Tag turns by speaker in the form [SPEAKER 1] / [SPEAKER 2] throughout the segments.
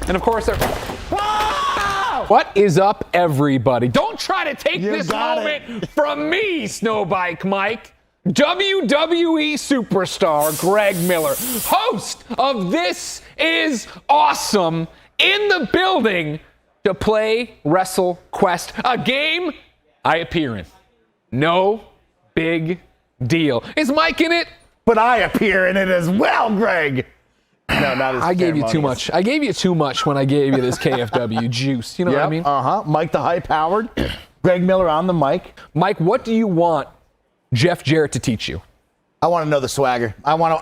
[SPEAKER 1] And of course, they're... Wow! What is up, everybody? Don't try to take this moment from me, Snowbike Mike. WWE superstar Greg Miller, host of This Is Awesome, in the building to play WrestleQuest, a game I appear in. No big deal. Is Mike in it?
[SPEAKER 2] But I appear in it as well, Greg. No, not as
[SPEAKER 1] I gave you too much. I gave you too much when I gave you this KFW juice. You know what I mean?
[SPEAKER 2] Mike the Hype Howard. Greg Miller on the mic.
[SPEAKER 1] Mike, what do you want Jeff Jarrett to teach you?
[SPEAKER 2] I want to know the swagger. I want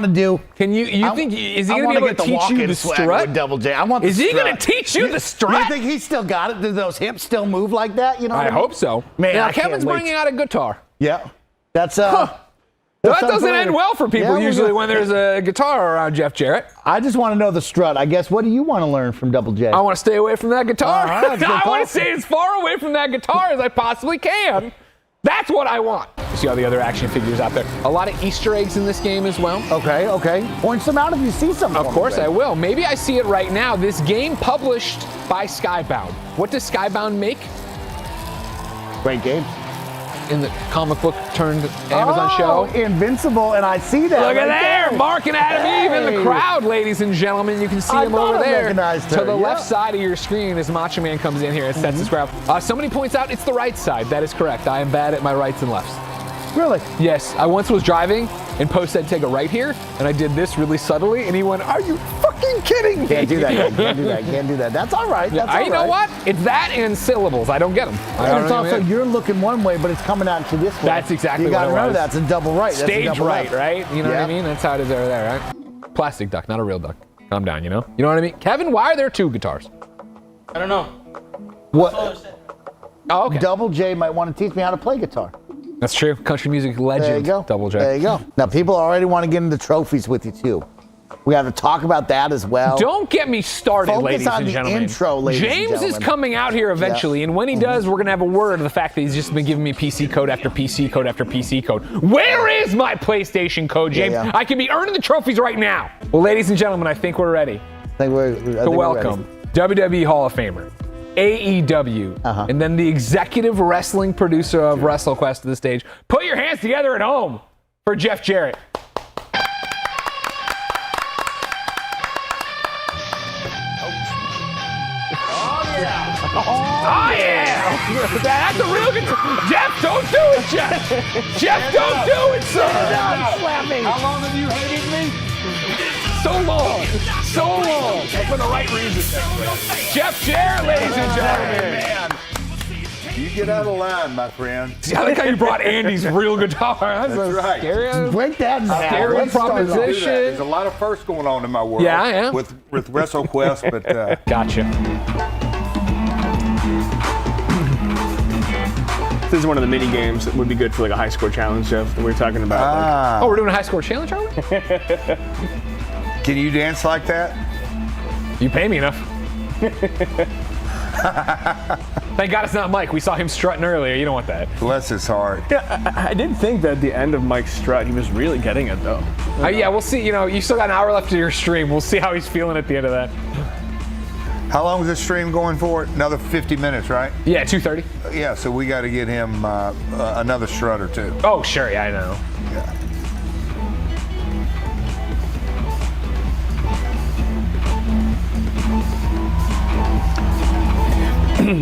[SPEAKER 2] to do.
[SPEAKER 1] Can you think is he going to be able to teach you the strut?
[SPEAKER 2] Double J. I want.
[SPEAKER 1] Is he going to teach you the strut?
[SPEAKER 2] You think he's still got it? Do those hips still move like that? You know.
[SPEAKER 1] I hope so.
[SPEAKER 2] Man,
[SPEAKER 1] now Kevin's bringing out a guitar.
[SPEAKER 2] Yeah, that's
[SPEAKER 1] That doesn't end well for people usually when there's a guitar around Jeff Jarrett.
[SPEAKER 2] I just want to know the strut. I guess. What do you want to learn from Double J?
[SPEAKER 1] I want to stay away from that guitar. I want to stay as far away from that guitar as I possibly can. That's what I want. You see all the other action figures out there. A lot of Easter eggs in this game as well.
[SPEAKER 2] Okay. Point some out if you see something.
[SPEAKER 1] Of course I will. Maybe I see it right now. This game published by Skybound. What does Skybound make?
[SPEAKER 2] Great game.
[SPEAKER 1] In the comic book turned Amazon show.
[SPEAKER 2] Invincible, and I see that.
[SPEAKER 1] Look at there, marking Adam Eve in the crowd, ladies and gentlemen. You can see him over there. To the left side of your screen as Macho Man comes in here and sets his crowd. Somebody points out it's the right side. That is correct. I am bad at my rights and lefts.
[SPEAKER 2] Really?
[SPEAKER 1] Yes. I once was driving, and Post said take a right here, and I did this really subtly, and he went, "Are you fucking kidding me?"
[SPEAKER 2] Can't do that. Can't do that. That's all right. That's all right.
[SPEAKER 1] You know what? It's that and syllables. I don't get them.
[SPEAKER 2] And it's also you're looking one way, but it's coming out to this way.
[SPEAKER 1] That's exactly what it was.
[SPEAKER 2] You got to remember that's a double right.
[SPEAKER 1] Stage
[SPEAKER 2] that's a double
[SPEAKER 1] right, right? You know what I mean? That's how it is over there, right? Plastic duck, not a real duck. Calm down, you know? You know what I mean? Kevin, why are there two guitars?
[SPEAKER 3] I don't know.
[SPEAKER 2] What?
[SPEAKER 1] Oh, okay.
[SPEAKER 2] Double J might want to teach me how to play guitar.
[SPEAKER 1] That's true. Country music legend.
[SPEAKER 2] There you go.
[SPEAKER 1] Double J.
[SPEAKER 2] There you go. Now people already want to get into trophies with you too. We have to talk about that as well.
[SPEAKER 1] Don't get me started, ladies and gentlemen.
[SPEAKER 2] Focus on the intro, ladies and
[SPEAKER 1] James
[SPEAKER 2] gentlemen.
[SPEAKER 1] is coming out here eventually, and when he does, we're going to have a word of the fact that he's just been giving me PC code after PC code after PC code. Where is my PlayStation code, James? I can be earning the trophies right now. Well, ladies and gentlemen, I think we're ready to welcome WWE Hall of Famer, AEW, and then the executive wrestling producer of WrestleQuest to the stage. Put your hands together at home for Jeff Jarrett. Oh, yeah! That's a real good... Jeff, don't do it, Jeff! Jeff, don't do it, sir!
[SPEAKER 3] How long have you hated me?
[SPEAKER 1] So long! So long! For the right reason. Jeff Jarrett, ladies and gentlemen!
[SPEAKER 4] Man, you get out of line, my friend.
[SPEAKER 1] See, I like how you brought Andy's real guitar. That's
[SPEAKER 4] right.
[SPEAKER 1] Scary.
[SPEAKER 2] Break that down.
[SPEAKER 1] Scary proposition.
[SPEAKER 4] There's a lot of firsts going on in my world.
[SPEAKER 1] Yeah.
[SPEAKER 4] With WrestleQuest, but...
[SPEAKER 1] Gotcha.
[SPEAKER 3] This is one of the mini games that would be good for like a high score challenge, Jeff, that we were talking about.
[SPEAKER 1] Oh, we're doing a high score challenge, are we?
[SPEAKER 4] Can you dance like that?
[SPEAKER 1] You pay me enough. Thank God it's not Mike. We saw him strutting earlier. You don't want that.
[SPEAKER 4] Bless his heart.
[SPEAKER 3] Yeah, I did think that at the end of Mike's strut, he was really getting it though.
[SPEAKER 1] Yeah, we'll see. You know, you still got an hour left of your stream. We'll see how he's feeling at the end of that.
[SPEAKER 4] How long is this stream going for? Another 50 minutes, right?
[SPEAKER 1] Yeah, 2:30.
[SPEAKER 4] Yeah, so we got to get him another strut or two.
[SPEAKER 1] Oh, sure. Yeah, I know.
[SPEAKER 4] Yeah.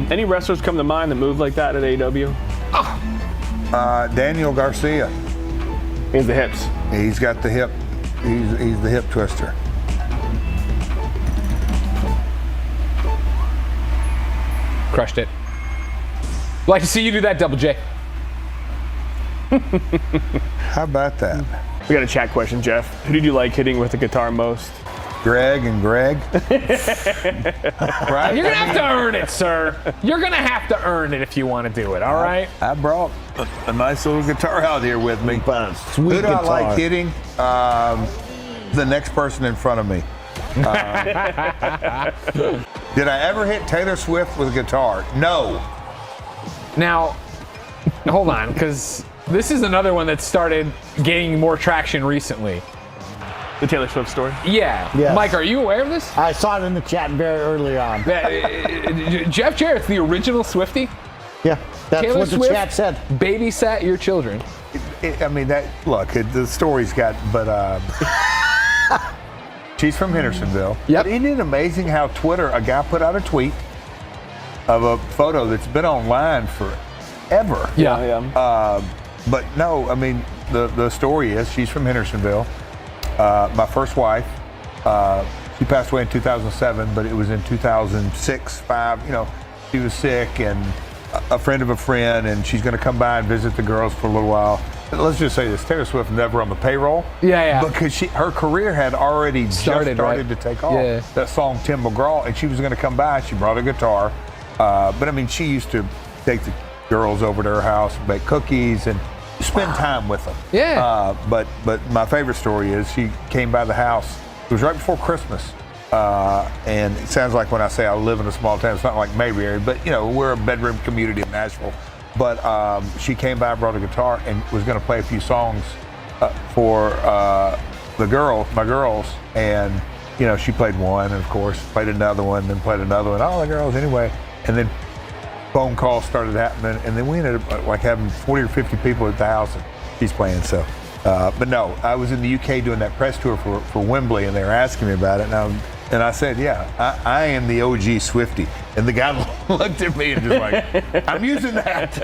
[SPEAKER 3] Any wrestlers come to mind that move like that at AEW?
[SPEAKER 4] Daniel Garcia.
[SPEAKER 3] He's the hips.
[SPEAKER 4] He's got the hip. He's the hip twister.
[SPEAKER 1] Crushed it. Like to see you do that, Double J.
[SPEAKER 4] How about that?
[SPEAKER 3] We got a chat question, Jeff. Who did you like hitting with the guitar most?
[SPEAKER 4] Greg and Greg. Right?
[SPEAKER 1] You're going to have to earn it, sir. You're going to have to earn it if you want to do it, all right?
[SPEAKER 4] I brought a nice little guitar out here with me.
[SPEAKER 2] Sweet
[SPEAKER 4] Who do
[SPEAKER 2] guitar.
[SPEAKER 4] I like hitting? The next person in front of me. Did I ever hit Taylor Swift with a guitar? No.
[SPEAKER 1] Now, hold on, because this is another one that started gaining more traction recently.
[SPEAKER 3] The Taylor Swift story.
[SPEAKER 1] Yeah.
[SPEAKER 2] Yes.
[SPEAKER 1] Mike, are you aware of this?
[SPEAKER 2] I saw it in the chat very early on.
[SPEAKER 1] Jeff Jarrett's the original Swiftie.
[SPEAKER 2] Yeah, that's
[SPEAKER 1] Taylor
[SPEAKER 2] what the
[SPEAKER 1] Swift
[SPEAKER 2] chat said.
[SPEAKER 1] babysat your children.
[SPEAKER 4] I mean, the story's got, but she's from Hendersonville.
[SPEAKER 1] Yep.
[SPEAKER 4] But isn't it amazing how Twitter, a guy put out a tweet of a photo that's been online forever.
[SPEAKER 1] Yeah.
[SPEAKER 4] But no, I mean, the story is she's from Hendersonville. My first wife, she passed away in 2007, but it was in 2006, 5, she was sick and a friend of a friend, and she's going to come by and visit the girls for a little while. But let's just say this, Taylor Swift never on the payroll.
[SPEAKER 1] Yeah.
[SPEAKER 4] Because her career had already started
[SPEAKER 1] right?
[SPEAKER 4] to take off.
[SPEAKER 1] Yeah.
[SPEAKER 4] That song, Tim McGraw, and she was going to come by. She brought a guitar. But I mean, she used to take the girls over to her house, make cookies, and spend time with them.
[SPEAKER 1] Yeah.
[SPEAKER 4] But my favorite story is she came by the house. It was right before Christmas. And it sounds like when I say I live in a small town, it's not like Mayberry, but we're a bedroom community in Nashville. But she came by, brought a guitar, and was going to play a few songs for my girls. And she played one, and of course played another one, then played another one. All the girls anyway. And then phone calls started happening, and then we ended up like having 40 or 50 people at the house, and she's playing. So, but no, I was in the UK doing that press tour for Wembley, and they were asking me about it, and I said, yeah, I am the OG Swiftie. And the guy looked at me and just like, I'm using that.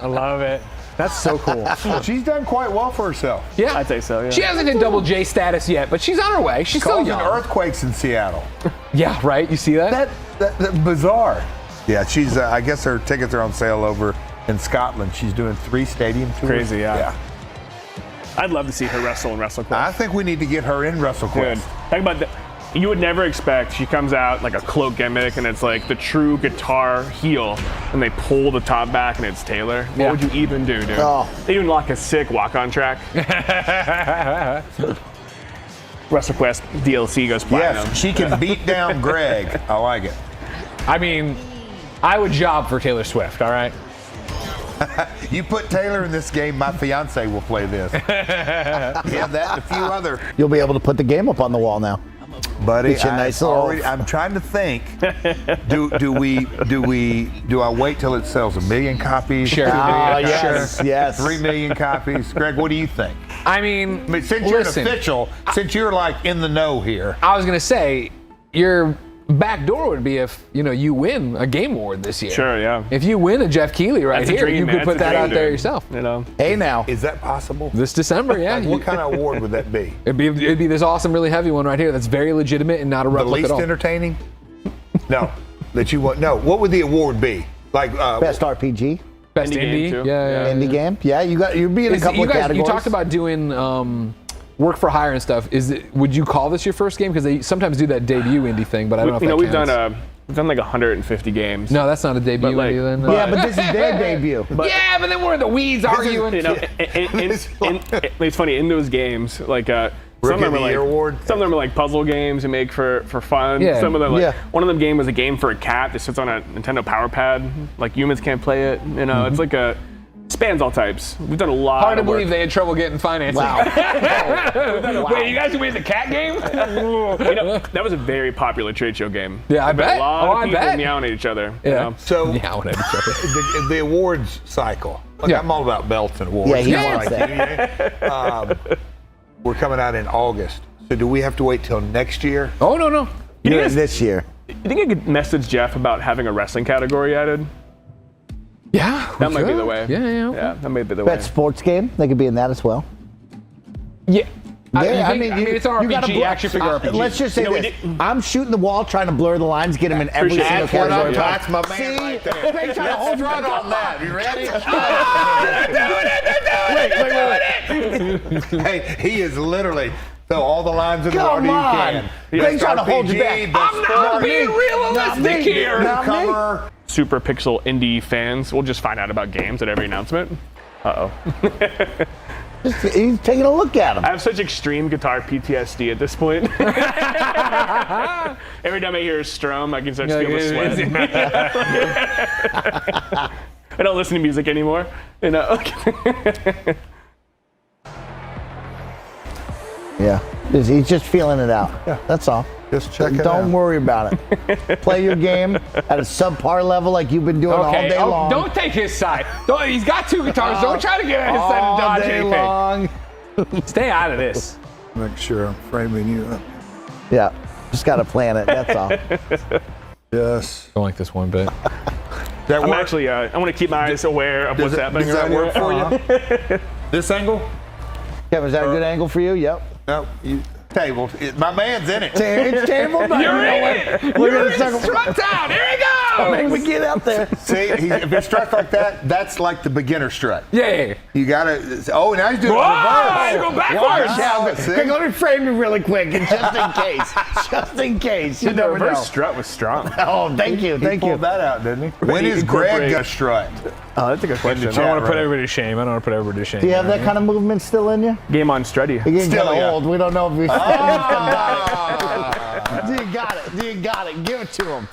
[SPEAKER 3] I love it. That's so cool.
[SPEAKER 4] She's done quite well for herself.
[SPEAKER 1] Yeah.
[SPEAKER 3] I'd say so, yeah.
[SPEAKER 1] She hasn't hit double J status yet, but she's on her way. She's still
[SPEAKER 4] Causing
[SPEAKER 1] young.
[SPEAKER 4] earthquakes in Seattle.
[SPEAKER 1] Yeah, right? You see that?
[SPEAKER 4] That bizarre. Yeah, she's. I guess her tickets are on sale over in Scotland. She's doing 3 stadium tours.
[SPEAKER 3] Crazy, yeah. I'd love to see her wrestle in WrestleQuest.
[SPEAKER 4] I think we need to get her in WrestleQuest.
[SPEAKER 3] Dude, talk about that. You would never expect she comes out like a cloak gimmick and it's like the true guitar heel and they pull the top back and it's Taylor. What would you even do, dude?
[SPEAKER 2] Oh.
[SPEAKER 3] They even lock a sick walk-on track. WrestleQuest DLC goes platinum.
[SPEAKER 4] Yes, she can beat down Greg. I like it.
[SPEAKER 1] I mean, I would job for Taylor Swift, all right?
[SPEAKER 4] You put Taylor in this game, my fiance will play this. Yeah, that and a few other.
[SPEAKER 2] You'll be able to put the game up on the wall now.
[SPEAKER 4] Buddy,
[SPEAKER 2] Get you a nice little-
[SPEAKER 4] I'm trying to think. Do I wait till it sells 1 million copies?
[SPEAKER 1] Sure.
[SPEAKER 2] Yes.
[SPEAKER 4] 3 million copies. Greg, what do you think?
[SPEAKER 1] I mean,
[SPEAKER 4] Since you're
[SPEAKER 1] listen,
[SPEAKER 4] an official, since you're like in the know here.
[SPEAKER 1] I was going to say, your back door would be if, you win a game award this year.
[SPEAKER 3] Sure, yeah.
[SPEAKER 1] If you win a Jeff Keighley right
[SPEAKER 3] That's a
[SPEAKER 1] here,
[SPEAKER 3] dream,
[SPEAKER 1] you
[SPEAKER 3] man.
[SPEAKER 1] could put
[SPEAKER 3] It's a
[SPEAKER 1] that
[SPEAKER 3] dream,
[SPEAKER 1] out there
[SPEAKER 3] dude.
[SPEAKER 1] yourself.
[SPEAKER 2] Hey now.
[SPEAKER 4] Is that possible?
[SPEAKER 1] This December, yeah.
[SPEAKER 4] Like, what kind of award would that be?
[SPEAKER 1] It'd be this awesome, really heavy one right here that's very legitimate and not a
[SPEAKER 4] The
[SPEAKER 1] replica
[SPEAKER 4] least
[SPEAKER 1] at all.
[SPEAKER 4] entertaining? No. That you want? No. What would the award be? Like
[SPEAKER 2] Best RPG.
[SPEAKER 1] Best
[SPEAKER 3] Indie game,
[SPEAKER 1] indie.
[SPEAKER 3] too.
[SPEAKER 1] Yeah.
[SPEAKER 2] Indie game. Yeah, you'd be in a
[SPEAKER 1] Is-
[SPEAKER 2] couple
[SPEAKER 1] you
[SPEAKER 2] of
[SPEAKER 1] guys,
[SPEAKER 2] categories.
[SPEAKER 1] you talked about doing work for hire and stuff. Would you call this your first game? Because they sometimes do that debut indie thing, but I don't know if that
[SPEAKER 3] We've
[SPEAKER 1] counts.
[SPEAKER 3] We've done like 150 games.
[SPEAKER 1] No, that's not a debut
[SPEAKER 3] But, like,
[SPEAKER 1] indie then.
[SPEAKER 2] Yeah, but this is their debut.
[SPEAKER 1] yeah, but then we're in the weeds arguing.
[SPEAKER 3] It's funny in those games, like some
[SPEAKER 4] Rookie
[SPEAKER 3] of them
[SPEAKER 4] of the
[SPEAKER 3] are
[SPEAKER 4] Year
[SPEAKER 3] like
[SPEAKER 4] award?
[SPEAKER 3] some of them are like puzzle games you make for fun.
[SPEAKER 1] Yeah.
[SPEAKER 3] Some of them, like
[SPEAKER 2] Yeah.
[SPEAKER 3] one of them game was a game for a cat that sits on a Nintendo Power Pad. Like humans can't play it. It's like spans all types. We've done a lot.
[SPEAKER 1] Hard to
[SPEAKER 3] of work.
[SPEAKER 1] believe they had trouble getting financing.
[SPEAKER 2] Wow.
[SPEAKER 1] Wait, you guys who made the cat game?
[SPEAKER 3] That was a very popular trade show game.
[SPEAKER 1] Yeah, I bet.
[SPEAKER 3] A lot
[SPEAKER 1] Oh,
[SPEAKER 3] of
[SPEAKER 1] I
[SPEAKER 3] people
[SPEAKER 1] bet.
[SPEAKER 3] meowing at each other.
[SPEAKER 1] Yeah.
[SPEAKER 4] So
[SPEAKER 1] Yeah, whatever.
[SPEAKER 4] the awards cycle. Look,
[SPEAKER 1] Yeah.
[SPEAKER 4] I'm all about belts and awards.
[SPEAKER 2] Yeah, he
[SPEAKER 4] Just
[SPEAKER 2] wants
[SPEAKER 4] like you. We're coming out in August. So do we have to wait till next year?
[SPEAKER 1] Oh, no.
[SPEAKER 2] Yeah, this year.
[SPEAKER 3] You think I could message Jeff about having a wrestling category added?
[SPEAKER 1] Yeah.
[SPEAKER 3] That might be the way.
[SPEAKER 1] Yeah.
[SPEAKER 3] Yeah, that might be the way.
[SPEAKER 2] Bet sports game. They could be in that as well.
[SPEAKER 1] Yeah.
[SPEAKER 2] Yeah,
[SPEAKER 1] I mean, it's an
[SPEAKER 2] you gotta
[SPEAKER 1] RPG,
[SPEAKER 2] blur-
[SPEAKER 1] action figure RPG.
[SPEAKER 2] Let's just say
[SPEAKER 3] we
[SPEAKER 2] this. I'm shooting the wall trying to blur the lines, get them in every
[SPEAKER 3] Appreciate
[SPEAKER 2] single
[SPEAKER 3] it.
[SPEAKER 2] category.
[SPEAKER 4] That's my man right there.
[SPEAKER 2] They try to hold you back
[SPEAKER 4] on that. You ready?
[SPEAKER 2] Wait.
[SPEAKER 4] Hey, he is literally. So all the lines in the
[SPEAKER 2] Come
[SPEAKER 4] order you
[SPEAKER 2] on.
[SPEAKER 4] can.
[SPEAKER 2] They
[SPEAKER 4] Best
[SPEAKER 2] trying to hold you
[SPEAKER 4] RPG,
[SPEAKER 2] back.
[SPEAKER 4] best
[SPEAKER 1] I'm not
[SPEAKER 4] sport,
[SPEAKER 1] being realistic here.
[SPEAKER 2] Not me.
[SPEAKER 4] newcomer.
[SPEAKER 3] Super Pixel indie fans will just find out about games at every announcement.
[SPEAKER 2] He's taking a look at them.
[SPEAKER 3] I have such extreme guitar PTSD at this point. Every time I hear a strum, I can start to feel the sweat. I don't listen to music anymore.
[SPEAKER 2] Yeah. He's just feeling it out.
[SPEAKER 4] Yeah.
[SPEAKER 2] That's all.
[SPEAKER 4] Just check it out.
[SPEAKER 2] Don't worry about it. Play your game at a subpar level like you've been doing all day long.
[SPEAKER 1] Don't take his side. He's got 2 guitars. Don't try to get on his side and dodge anything.
[SPEAKER 2] Long.
[SPEAKER 1] Stay out of this.
[SPEAKER 4] Make sure I'm framing you up.
[SPEAKER 2] Yeah, just got to plan it. That's all.
[SPEAKER 4] Yes.
[SPEAKER 1] Don't like this one bit.
[SPEAKER 4] That
[SPEAKER 3] I'm
[SPEAKER 4] work?
[SPEAKER 3] actually, I want to keep my eyes aware of what's happening.
[SPEAKER 4] Does that work for you? This angle?
[SPEAKER 2] Kevin, is that a good angle for you? Yep.
[SPEAKER 4] No. Table. My man's in it.
[SPEAKER 2] It's table, but
[SPEAKER 1] You're in it. You're in strut down. Here he goes.
[SPEAKER 2] Make me get out there.
[SPEAKER 4] See, if it struts like that, that's like the beginner strut.
[SPEAKER 1] Yeah.
[SPEAKER 4] You gotta. Oh, now he's doing
[SPEAKER 1] Whoa,
[SPEAKER 4] reverse.
[SPEAKER 1] go backwards.
[SPEAKER 2] Wow.
[SPEAKER 4] See?
[SPEAKER 2] Quick, let me frame you really quick, and just in case. Just in case. You
[SPEAKER 3] The
[SPEAKER 2] never
[SPEAKER 3] reverse
[SPEAKER 2] know.
[SPEAKER 3] strut was strong.
[SPEAKER 2] Oh, thank you.
[SPEAKER 4] He
[SPEAKER 2] Thank you.
[SPEAKER 4] pulled that out, didn't he? When is
[SPEAKER 3] Incorporate-
[SPEAKER 4] Greg gonna strut?
[SPEAKER 3] Oh, that's a good question.
[SPEAKER 1] I don't want to put everybody to shame.
[SPEAKER 2] Do you have that kind of movement still in you?
[SPEAKER 3] Game on Strutty.
[SPEAKER 2] You're getting
[SPEAKER 4] Still,
[SPEAKER 2] kind of
[SPEAKER 4] yeah.
[SPEAKER 2] old. We don't know if we
[SPEAKER 4] Ah.
[SPEAKER 2] Do you got it? Do you got it? Give it to him.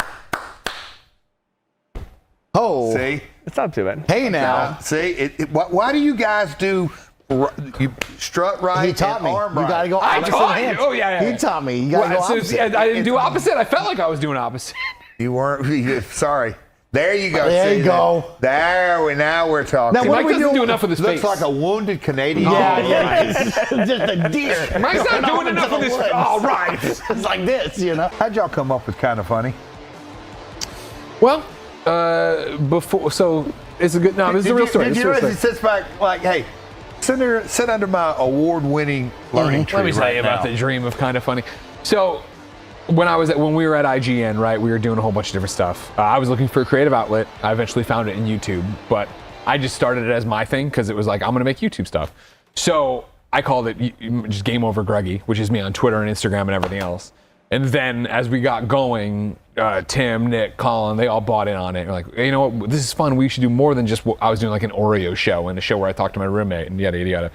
[SPEAKER 2] Oh.
[SPEAKER 4] See?
[SPEAKER 3] It's not too bad.
[SPEAKER 2] Hey now.
[SPEAKER 4] See? Why do you guys do you strut right
[SPEAKER 2] He taught
[SPEAKER 4] and
[SPEAKER 2] me.
[SPEAKER 4] arm
[SPEAKER 2] You
[SPEAKER 4] right?
[SPEAKER 2] got to go
[SPEAKER 1] I
[SPEAKER 2] opposite
[SPEAKER 1] taught you.
[SPEAKER 2] hands.
[SPEAKER 1] Oh, yeah.
[SPEAKER 2] He taught me. You got to go opposite.
[SPEAKER 1] I didn't do opposite. I felt like I was doing opposite.
[SPEAKER 4] You weren't. Sorry. There you go.
[SPEAKER 2] There
[SPEAKER 4] See
[SPEAKER 2] you
[SPEAKER 4] that?
[SPEAKER 2] go.
[SPEAKER 4] Now we're talking.
[SPEAKER 2] Now, what
[SPEAKER 1] Mike
[SPEAKER 2] are we
[SPEAKER 1] doesn't
[SPEAKER 2] doing?
[SPEAKER 1] do enough with his
[SPEAKER 4] Looks
[SPEAKER 1] face.
[SPEAKER 4] like a wounded Canadian.
[SPEAKER 2] Yeah. Just a deer.
[SPEAKER 1] Mike's not doing enough with his. All right.
[SPEAKER 2] It's like this, you know.
[SPEAKER 4] How'd y'all come up with kind of funny?
[SPEAKER 1] Well, before, so it's a good. No, this is a real story.
[SPEAKER 4] Did
[SPEAKER 1] This
[SPEAKER 4] you
[SPEAKER 1] is a real
[SPEAKER 4] realize he
[SPEAKER 1] story.
[SPEAKER 4] sits back like, hey, sit under my award-winning learning tree
[SPEAKER 1] Let me tell you
[SPEAKER 4] right
[SPEAKER 1] about
[SPEAKER 4] now.
[SPEAKER 1] the dream of kind of funny. So when we were at IGN, right, we were doing a whole bunch of different stuff. I was looking for a creative outlet. I eventually found it in YouTube, but I just started it as my thing because it was like, I'm going to make YouTube stuff. So I called it just Game Over Greggy, which is me on Twitter and Instagram and everything else. And then as we got going, Tim, Nick, Colin, they all bought in on it. They're like, hey, you know what, this is fun. We should do more than just what I was doing, like an Oreo show and a show where I talked to my roommate and yada, yada, yada.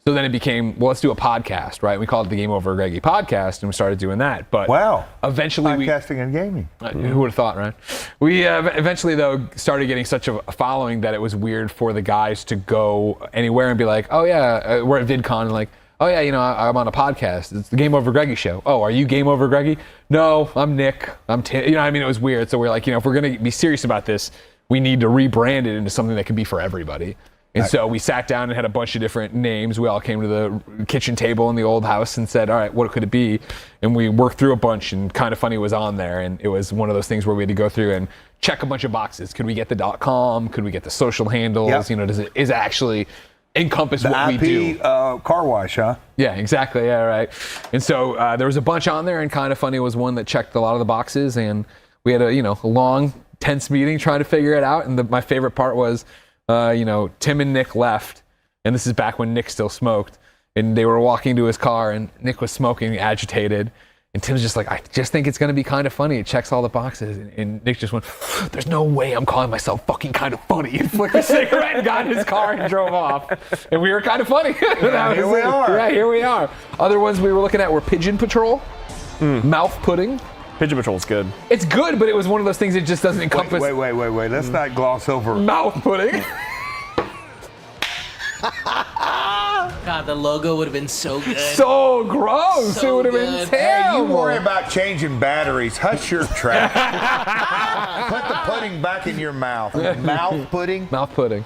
[SPEAKER 1] So then it became, well, let's do a podcast, right? We called it the Game Over Greggy podcast, and we started doing that. But
[SPEAKER 4] Wow.
[SPEAKER 1] eventually
[SPEAKER 4] Podcasting and gaming.
[SPEAKER 1] who would have thought, right? We eventually, though, started getting such a following that it was weird for the guys to go anywhere and be like, oh, yeah, we're at VidCon, and like, oh, yeah, you know, I'm on a podcast. It's the Game Over Greggy show. Oh, are you Game Over Greggy? No, I'm Nick. I'm Tim. You know what I mean? It was weird. So we're like, you know, if we're going to be serious about this, we need to rebrand it into something that can be for everybody. And so we sat down and had a bunch of different names. We all came to the kitchen table in the old house and said, all right, what could it be? And we worked through a bunch, and Kind of Funny was on there. And it was one of those things where we had to go through and check a bunch of boxes. Could we get the .com? Could we get the social handles?
[SPEAKER 4] Yep.
[SPEAKER 1] You know, is it actually encompass
[SPEAKER 4] The
[SPEAKER 1] what we do?
[SPEAKER 4] IP car wash, huh?
[SPEAKER 1] Yeah, exactly. Yeah, right. And so there was a bunch on there, and Kind of Funny was one that checked a lot of the boxes. And we had a long, tense meeting trying to figure it out. And my favorite part was, Tim and Nick left, and this is back when Nick still smoked. And they were walking to his car, and Nick was smoking, agitated. And Tim's just like, I just think it's going to be Kind of Funny. It checks all the boxes. And Nick just went, there's no way I'm calling myself fucking Kind of Funny. And flicked a cigarette and got in his car and drove off. And we were Kind of Funny.
[SPEAKER 4] Here we are.
[SPEAKER 1] Yeah, here we are. Other ones we were looking at were Pigeon Patrol, Mouth Pudding.
[SPEAKER 3] Pigeon Patrol's good.
[SPEAKER 1] It's good, but it was one of those things that just doesn't encompass
[SPEAKER 4] Wait. Let's not gloss over.
[SPEAKER 1] Mouth Pudding.
[SPEAKER 5] God, the logo would have been so good.
[SPEAKER 1] So gross.
[SPEAKER 5] So
[SPEAKER 1] it would have been
[SPEAKER 5] good.
[SPEAKER 4] Hey, you
[SPEAKER 1] terrible.
[SPEAKER 4] worry about changing batteries. Hush your trap. Put the pudding back in your mouth. Mouth pudding?
[SPEAKER 1] Mouth Pudding.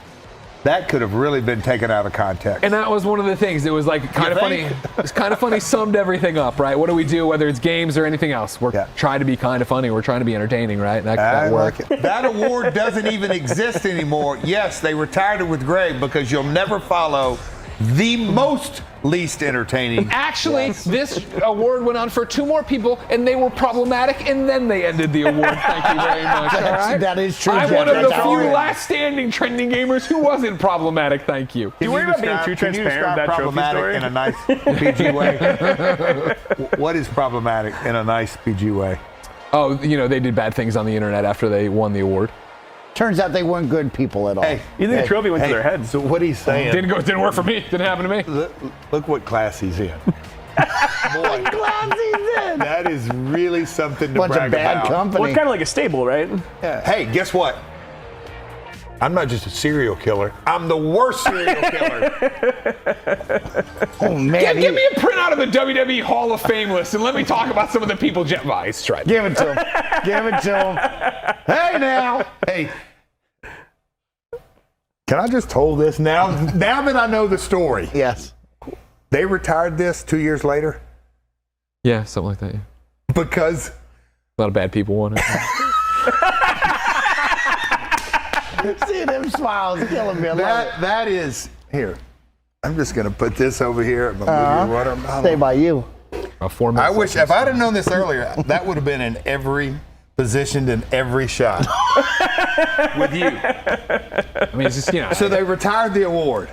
[SPEAKER 4] That could have really been taken out of context.
[SPEAKER 1] And that was one of the things. It was like Kind of Funny.
[SPEAKER 4] think?
[SPEAKER 1] It's Kind of Funny summed everything up, right? What do we do, whether it's games or anything else? We're trying to be Kind of Funny. We're trying to be entertaining, right?
[SPEAKER 4] I
[SPEAKER 1] That worked.
[SPEAKER 4] like it. That award doesn't even exist anymore. Yes, they retired it with Greg because you'll never follow the most least entertaining.
[SPEAKER 1] Actually, this award went on for 2 more people, and they were problematic, and then they ended the award. Thank you very much. All right?
[SPEAKER 2] That is true,
[SPEAKER 1] I'm
[SPEAKER 2] Jeff.
[SPEAKER 1] one of the
[SPEAKER 2] That's
[SPEAKER 1] few
[SPEAKER 2] all.
[SPEAKER 1] last standing trending gamers who wasn't problematic. Thank you.
[SPEAKER 3] You worry about being too
[SPEAKER 4] Can you
[SPEAKER 3] transparent with
[SPEAKER 4] describe
[SPEAKER 3] that trophy
[SPEAKER 4] problematic
[SPEAKER 3] story?
[SPEAKER 4] in a nice PG way? What is problematic in a nice PG way?
[SPEAKER 1] Oh, they did bad things on the internet after they won the award.
[SPEAKER 2] Turns out they weren't good people at all.
[SPEAKER 3] You think the trophy went to their head?
[SPEAKER 4] So what he's saying?
[SPEAKER 1] Didn't work for me. Didn't happen to me.
[SPEAKER 4] Look what class he's in. Boy, that is really something to
[SPEAKER 2] Bunch
[SPEAKER 4] brag
[SPEAKER 2] of bad
[SPEAKER 4] about.
[SPEAKER 2] company.
[SPEAKER 3] Well, it's kind of like a stable, right?
[SPEAKER 4] Yeah. Hey, guess what? I'm not just a serial killer. I'm the worst serial killer.
[SPEAKER 2] Oh, man.
[SPEAKER 1] Give me a printout of the WWE Hall of Fame list and let me talk about some of the people. He's right.
[SPEAKER 2] Give it to him. Give it to him. Hey, now.
[SPEAKER 4] Hey, can I just hold this now? Now that I know the story.
[SPEAKER 2] Yes.
[SPEAKER 4] They retired this 2 years later
[SPEAKER 1] Yeah, something like that. Yeah.
[SPEAKER 4] because
[SPEAKER 1] A lot of bad people want it.
[SPEAKER 2] See them smiles killing me. I love it.
[SPEAKER 4] that is here. I'm just gonna put this over here. I'm gonna move your water.
[SPEAKER 2] Stay by you.
[SPEAKER 4] I wish if I'd have known this earlier, that would have been in every positioned in every shot with you.
[SPEAKER 1] I mean, it's just,
[SPEAKER 4] So they retired the award.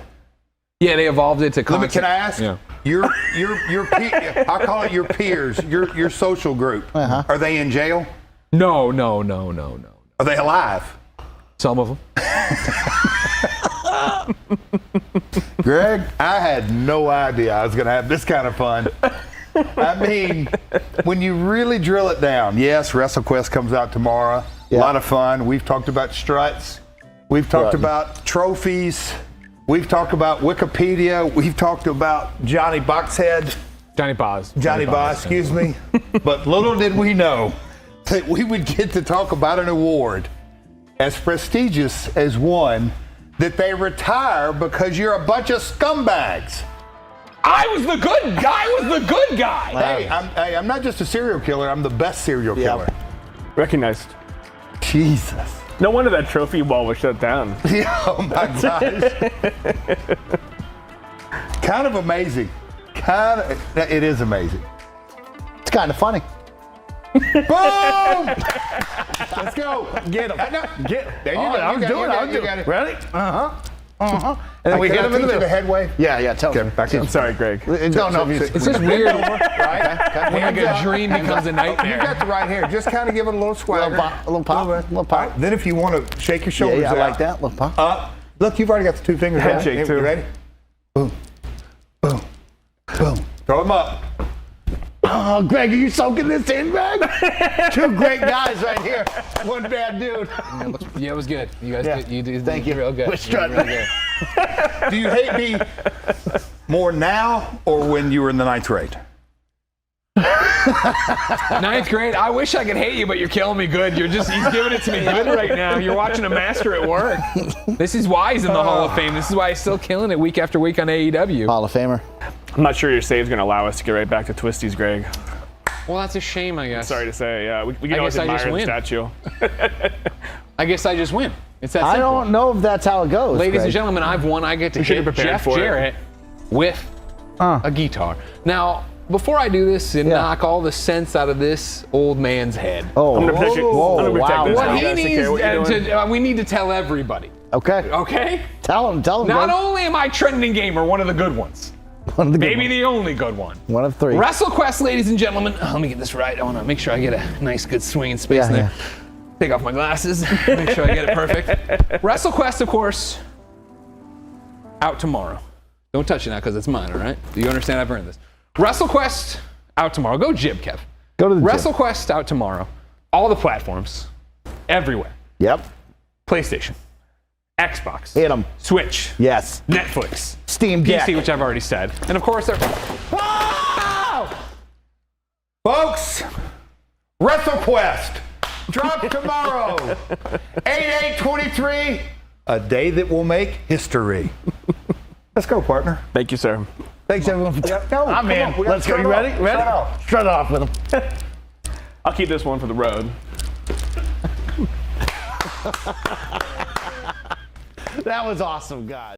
[SPEAKER 1] Yeah, they evolved it to
[SPEAKER 4] Let me, can I ask?
[SPEAKER 1] Yeah.
[SPEAKER 4] Your I call it your peers, your social group. Are they in jail?
[SPEAKER 1] No.
[SPEAKER 4] Are they alive?
[SPEAKER 1] Some of them.
[SPEAKER 4] Greg, I had no idea I was going to have this kind of fun. I mean, when you really drill it down, yes, WrestleQuest comes out tomorrow. A lot of fun. We've talked about struts. We've talked about trophies. We've talked about Wikipedia. We've talked about Johnny Boxhead.
[SPEAKER 1] Johnny Boz,
[SPEAKER 4] excuse me. But little did we know that we would get to talk about an award as prestigious as one that they retire because you're a bunch of scumbags.
[SPEAKER 1] I was the good guy.
[SPEAKER 4] Hey, I'm not just a serial killer. I'm the best serial killer.
[SPEAKER 3] Recognized.
[SPEAKER 4] Jesus.
[SPEAKER 3] No wonder that trophy wall was shut down.
[SPEAKER 4] Yeah, oh my gosh. Kind of amazing. It is amazing.
[SPEAKER 2] It's kind of funny.
[SPEAKER 4] Boom! Let's go. Get him. There you go.
[SPEAKER 2] I was doing it. Ready? And then we hit him in the middle.
[SPEAKER 4] The headway.
[SPEAKER 2] Yeah, tell him.
[SPEAKER 3] I'm sorry, Greg.
[SPEAKER 2] Don't know if you.
[SPEAKER 1] It's just weird
[SPEAKER 4] Right?
[SPEAKER 1] when like a dream becomes a
[SPEAKER 4] You
[SPEAKER 1] nightmare.
[SPEAKER 4] got the right hair. Just kind of give it a little swagger.
[SPEAKER 2] A little pop.
[SPEAKER 4] Then if you want to shake your shoulders
[SPEAKER 2] Yeah, I
[SPEAKER 4] out.
[SPEAKER 2] like that. Little pop.
[SPEAKER 4] Up. Look, you've already got the two fingers out.
[SPEAKER 3] Handshake, too.
[SPEAKER 4] You ready? Boom. Boom. Boom. Throw them up.
[SPEAKER 2] Oh, Greg, are you soaking this in, Greg? Two great guys right here. One bad dude.
[SPEAKER 1] Yeah, it was good. You guys
[SPEAKER 2] Yeah.
[SPEAKER 1] did
[SPEAKER 2] Thank you.
[SPEAKER 1] real good.
[SPEAKER 2] We're strutting.
[SPEAKER 1] Really good.
[SPEAKER 4] Do you hate me more now or when you were in the ninth grade?
[SPEAKER 1] Ninth grade. I wish I could hate you, but you're killing me good. He's giving it to me good right now. You're watching a master at work. This is why he's in the Hall of Fame. This is why he's still killing it week after week on AEW.
[SPEAKER 2] Hall of Famer.
[SPEAKER 3] I'm not sure your save's going to allow us to get right back to Twisties, Greg.
[SPEAKER 1] Well, that's a shame, I guess.
[SPEAKER 3] Sorry to say. Yeah, we can always
[SPEAKER 1] guess I just
[SPEAKER 3] admire the
[SPEAKER 1] win.
[SPEAKER 3] statue.
[SPEAKER 1] I guess I just win. It's that simple.
[SPEAKER 2] I don't know if that's how it goes.
[SPEAKER 1] Ladies
[SPEAKER 2] Greg.
[SPEAKER 1] and gentlemen, I've won. I get to
[SPEAKER 3] should
[SPEAKER 1] hit
[SPEAKER 3] have prepared
[SPEAKER 1] Jeff
[SPEAKER 3] for it.
[SPEAKER 1] Jarrett with a guitar. Now, before I do this and knock all the sense out of this old man's head,
[SPEAKER 2] Oh,
[SPEAKER 3] I'm going to protect it. I'm going to protect this.
[SPEAKER 1] what
[SPEAKER 3] now.
[SPEAKER 1] he
[SPEAKER 3] That's okay, what you're doing.
[SPEAKER 1] needs we need to tell everybody.
[SPEAKER 2] Okay.
[SPEAKER 1] Okay?
[SPEAKER 2] Tell him.
[SPEAKER 1] Not
[SPEAKER 2] Greg.
[SPEAKER 1] only am I trending gamer, one of the good ones.
[SPEAKER 2] One of the good
[SPEAKER 1] Maybe
[SPEAKER 2] ones.
[SPEAKER 1] the only good one.
[SPEAKER 2] One of three.
[SPEAKER 1] WrestleQuest, ladies and gentlemen. Let me get this right. I want to make sure I get a nice, good swinging space in there. Take off my glasses. Make sure I get it perfect. WrestleQuest, of course, out tomorrow. Don't touch it now because it's mine, all right? Do you understand I've earned this? WrestleQuest out tomorrow. Go Jib, Kev.
[SPEAKER 2] Go to the gym.
[SPEAKER 1] WrestleQuest out tomorrow. All the platforms. Everywhere.
[SPEAKER 2] Yep.
[SPEAKER 1] PlayStation. Xbox.
[SPEAKER 2] Hit 'em.
[SPEAKER 1] Switch.
[SPEAKER 2] Yes.
[SPEAKER 1] Netflix.
[SPEAKER 2] Steam Deck.
[SPEAKER 1] PC, which I've already said. And of course,
[SPEAKER 4] Folks, WrestleQuest drop tomorrow. 8/8/23. A day that will make history. Let's go, partner.
[SPEAKER 3] Thank you, sir.
[SPEAKER 2] Thanks everyone for I'm in.
[SPEAKER 4] We gotta
[SPEAKER 2] Let's go.
[SPEAKER 4] start
[SPEAKER 2] You ready?
[SPEAKER 4] off.
[SPEAKER 2] Ready?
[SPEAKER 4] Start off.
[SPEAKER 2] Strut off with him.
[SPEAKER 3] I'll keep this one for the road.
[SPEAKER 2] That was awesome, God.